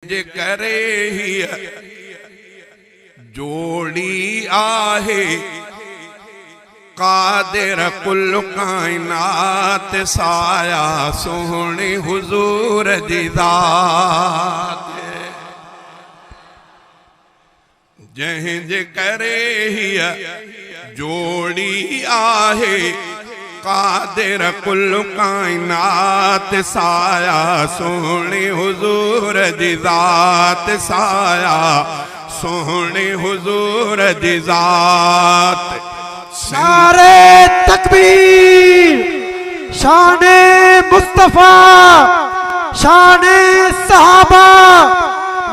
जंहिंजे करे हीअ जोड़ी आहे कादिर कुल काइनात साया सोहणे हुजूर जी ज़ात जंहिंजे करे हीअ जोड़ी आहे कादिर कुल काइनात साया सोहणे हुजूर जी ज़ात साया सोहणे हुजूर जी ज़ात नारे तकबीर शाने मुस्तफा शाने सहाबा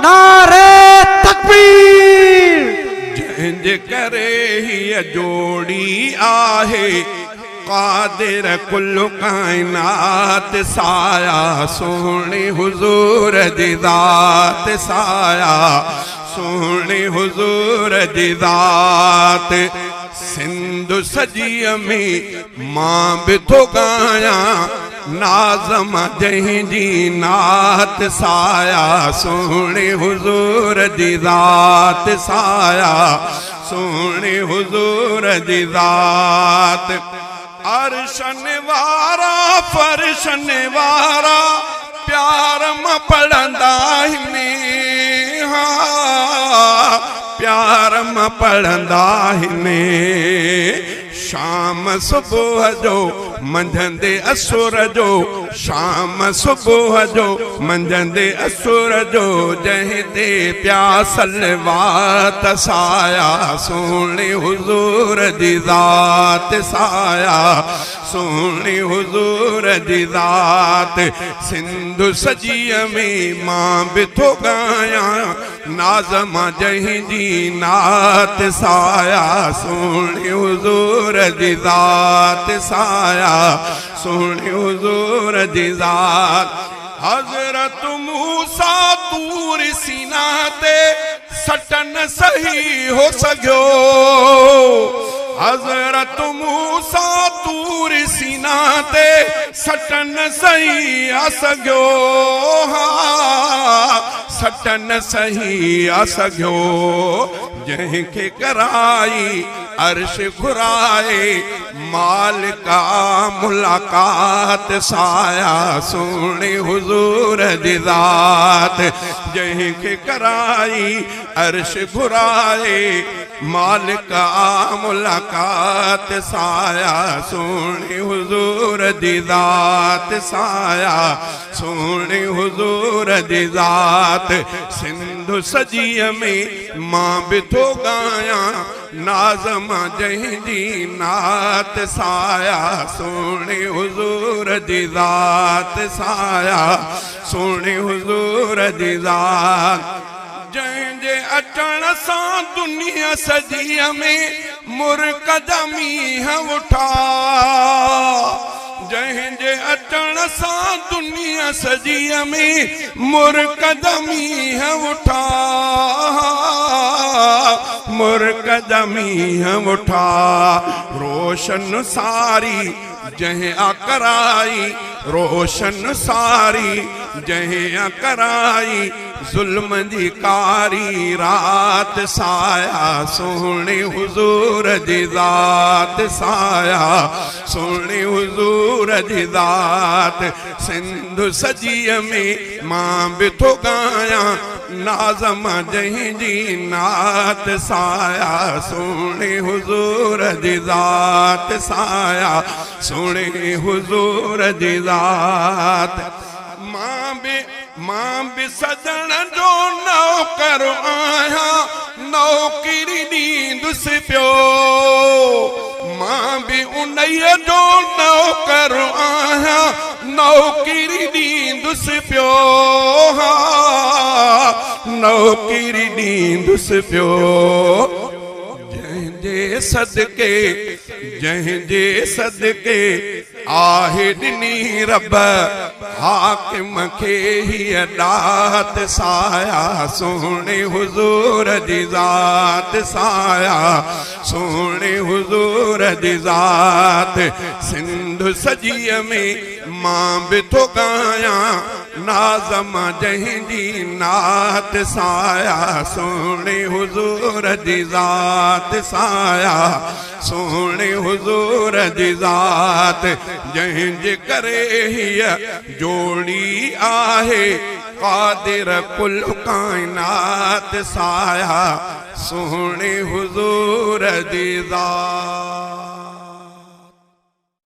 नारे तकबीर जंहिंजे करे हीअ जोड़ी आहे कादिर कुल काइनात साया सोहणे हुजूर जी ज़ात साया सोहणे हुजूर जी ज़ात सिंध सजीअ में मां बि थो ॻायां नाज़म जंहिंजी नात साया सोहणे हुजूर जी ज़ात साया सोहणे हुजूर जी ज़ात अर्शन वारा फर्शन वारा प्यार मां पढ़ंदा आहिनि प्यार मां पढ़ंदा आहिनि शाम सुबुह जो मंझंदि असुर जो शाम सुबुह जो मंझंदि असुर जो जंहिं ते प्यासल वात साया सोहणे हुजूर जी ज़ात साया सोहणे हुजूर जी ज़ात सिंध सजीअ में मां बि थो ॻायां नाज़म जंहिंजी नात साया सोहणे हुजूर जी ज़ात साया सोहणे हुजूर जी ज़ात हज़रत मूसा तूर सीना ते सटन सही हो सघियो हज़रत मूसा तूर सीना ते सटन सही आ सघियो सटन सही आ सघियो जंहिंखे कराई अर्श घुराए मालिका मुलाकात साया सोहणे हुजूर जी ज़ात जंहिंखे कराई अर्श घुराए मालिका मुलाकात साया सोहणे हुजूर जी ज़ात साया सोहणे हुजूर जी ज़ात सिंध सजीअ में मां बि थो ॻायां नाज़म जंहिंजी नात साया सोहणे हुजूर जी ज़ात साया सोहणे हुजूर जी ज़ात जंहिंजे अचण सां दुनिया सजीअ में मुरकदमी उठा जंहिंजे अचण सां दुनिया सजीअ में मुरकदमी उठा मुरकदमी उठा रोशन सारी जंहिं कराई रोशन सारी जंहिं कराई जुल्म जी कारी रात साया सोहणे हुजूर जी ज़ात साया सोहणे हुजूर जी ज़ात सिंध सजीअ में मां बि थो ॻायां नाज़म जंहिंजी नात साया सोहणे हुजूर जी ज़ात साया सोहणे हुजूर जी ज़ात मां बि सजण जो नौकर आहियां नौकरी ॾींदुसि पियो मां बि उन्हीअ जो नौकर आहियां नौकरी ॾींदुसि पियो नौकरी ॾींदुसि पियो जंहिंजे सदके जंहिंजे सदके आहे ॾिनी रब हाकिम खे हीअ ॾात साया सोणे हुज़ूर जी ज़ात साया सोणे हुज़ूर जी ज़ात सिंध सजीअ में मां बि थो ॻायां नाज़म जंहिंजी नात साया सोणे हुज़ूर जी ज़ात साया सोणे हुज़ूर जी ज़ात जंहिंजे करे हीअ जोड़ी आहे क़ादिर कुल काइनात साया सोणे हुज़ूर जी ज़ात।